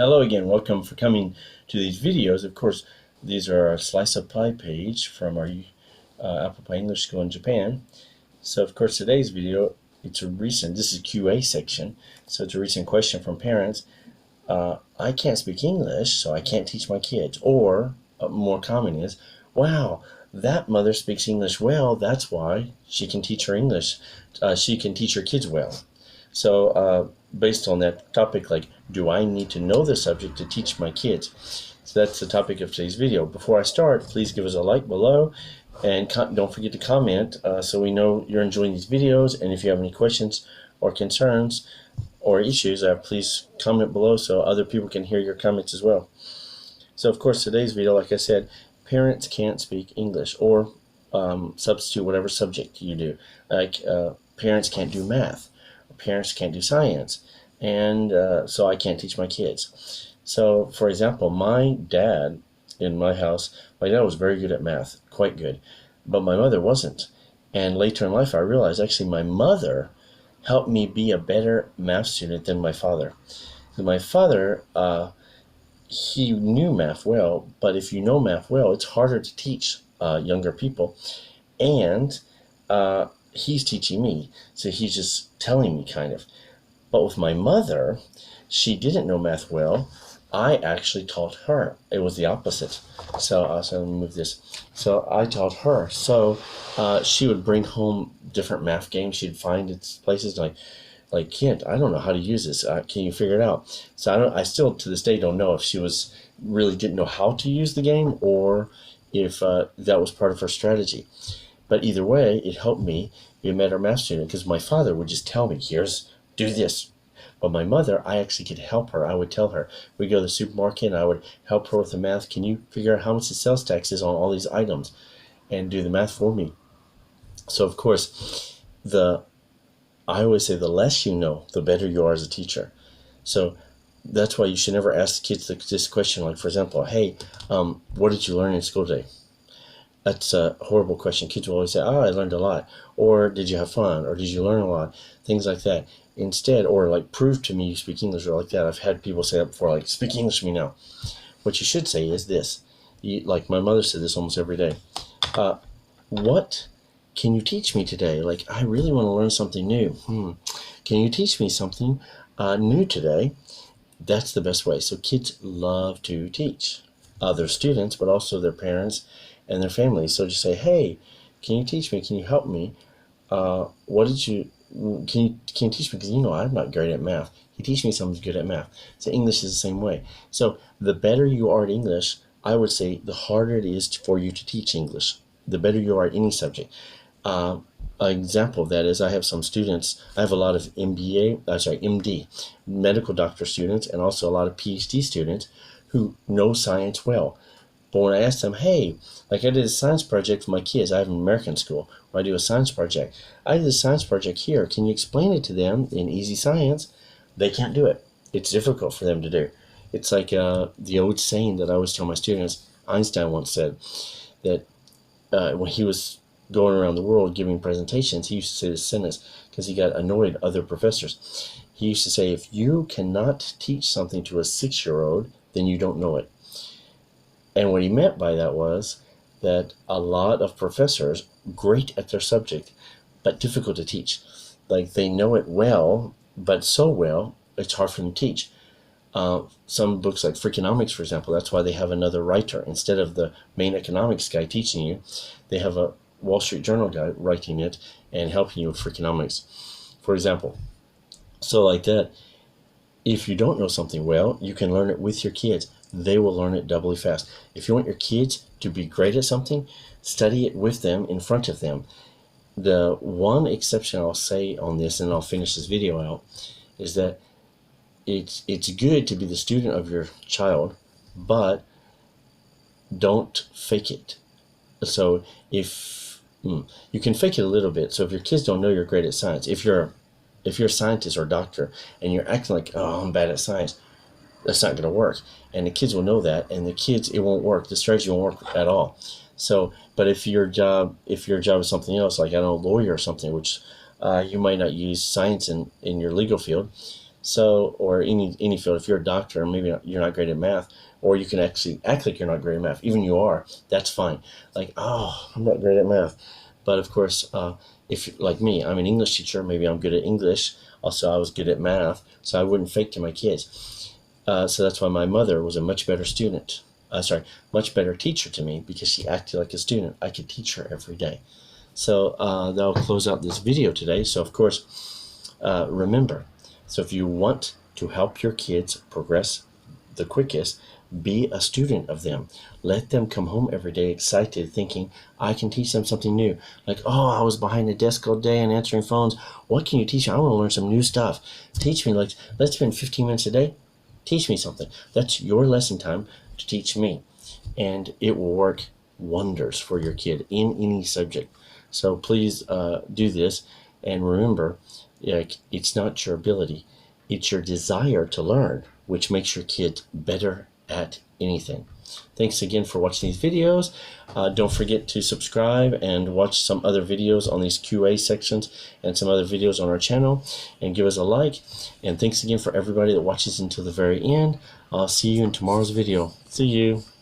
Hello again, welcome for coming to these videos. Of course, these are our Slice of Pie page from our Apple Pie English School in Japan. So of course today's video, this is QA section, so it's a recent question from parents. I can't speak English, so I can't teach my kids. Or, more common is, wow, that mother speaks English well, that's why she can teach her English. She can teach her kids well. So based on that topic, like, do I need to know the subject to teach my kids? So that's the topic of today's video. Before I start, please give us a like below, and don't forget to comment so we know you're enjoying these videos. And if you have any questions or concerns or issues, please comment below so other people can hear your comments as well. So of course today's video, like I said, parents can't speak English, or substitute whatever subject you do. Like parents can't do math, parents can't do science, and so I can't teach my kids. So for example, my dad in my house, my dad was very good at math, quite good, but my mother wasn't. And later in life I realized actually my mother helped me be a better math student than my father. So my father, he knew math well, but if you know math well, it's harder to teach younger people. And he's teaching me, so he's just telling me kind of. But with my mother, she didn't know math well. I actually taught her. It was the opposite. So let me move this. So I taught her. So she would bring home different math games. She'd find its places like Kent, I don't know how to use this. Can you figure it out? So I still to this day don't know if she really didn't know how to use the game, or if that was part of her strategy. But either way, it helped me be a better math student, because my father would just tell me, do this. But my mother, I actually could help her. I would tell her. We'd go to the supermarket and I would help her with the math. Can you figure out how much the sales tax is on all these items? And do the math for me. So of course, I always say the less you know, the better you are as a teacher. So that's why you should never ask kids this question, like for example, hey, what did you learn in school today? That's a horrible question. Kids will always say, I learned a lot. Or did you have fun? Or did you learn a lot? Things like that. Instead, or like, prove to me you speak English, or like that. I've had people say that before, like, speak English to me now. What you should say is this. Like my mother said this almost every day. What can you teach me today? Like, I really want to learn something new. Can you teach me something new today? That's the best way. So kids love to teach other students, but also their parents and their families. So just say, hey, can you teach me? Can you help me? Can you teach me? Because I'm not great at math. Can you teach me someone's good at math? So English is the same way. So the better you are at English, I would say the harder it is for you to teach English. The better you are at any subject. An example of that is I have some students. I have a lot of MD, medical doctor students, and also a lot of PhD students who know science well. But when I ask them, hey, like I did a science project for my kids, I have an American school where I do a science project. I did a science project here. Can you explain it to them in easy science? They can't do it. It's difficult for them to do. It's like the old saying that I always tell my students. Einstein once said that when he was going around the world giving presentations, he used to say this sentence because he got annoyed at other professors. He used to say, if you cannot teach something to a 6-year-old, then you don't know it. And what he meant by that was that a lot of professors, great at their subject, but difficult to teach. Like, they know it well, but so well, it's hard for them to teach. Some books like Freakonomics, for example, that's why they have another writer. Instead of the main economics guy teaching you, they have a Wall Street Journal guy writing it and helping you with Freakonomics, for example. So like that, if you don't know something well, you can learn it with your kids. They will learn it doubly fast. If you want your kids to be great at something, study it with them, in front of them. The one exception I'll say on this, and I'll finish this video out, is that it's good to be the student of your child, but don't fake it. So if you can fake it a little bit. So if your kids don't know you're great at science, if you're a scientist or a doctor and you're acting like, oh, I'm bad at science, that's not going to work. And the kids will know that, and it won't work. The strategy won't work at all. So, but if your job is something else, like, I don't know, lawyer or something, which you might not use science in your legal field, So, or any field, if you're a doctor, maybe you're not great at math, or you can actually act like you're not great at math. Even you are, that's fine. Like, oh, I'm not great at math. But of course, if like me, I'm an English teacher, maybe I'm good at English. Also, I was good at math, so I wouldn't fake to my kids. So that's why my mother was a much better much better teacher to me, because she acted like a student. I could teach her every day. So that'll close out this video today. So of course, remember, so if you want to help your kids progress the quickest, be a student of them. Let them come home every day excited, thinking, I can teach them something new. Like, oh, I was behind the desk all day and answering phones. What can you teach me? I want to learn some new stuff. Teach me. Like, let's spend 15 minutes a day. Teach me something. That's your lesson time to teach me. And it will work wonders for your kid in any subject. So please do this. And remember, it's not your ability, it's your desire to learn, which makes your kid better at anything. Thanks again for watching these videos. Don't forget to subscribe and watch some other videos on these QA sections and some other videos on our channel, and give us a like. And thanks again for everybody that watches until the very end. I'll see you in tomorrow's video. See you.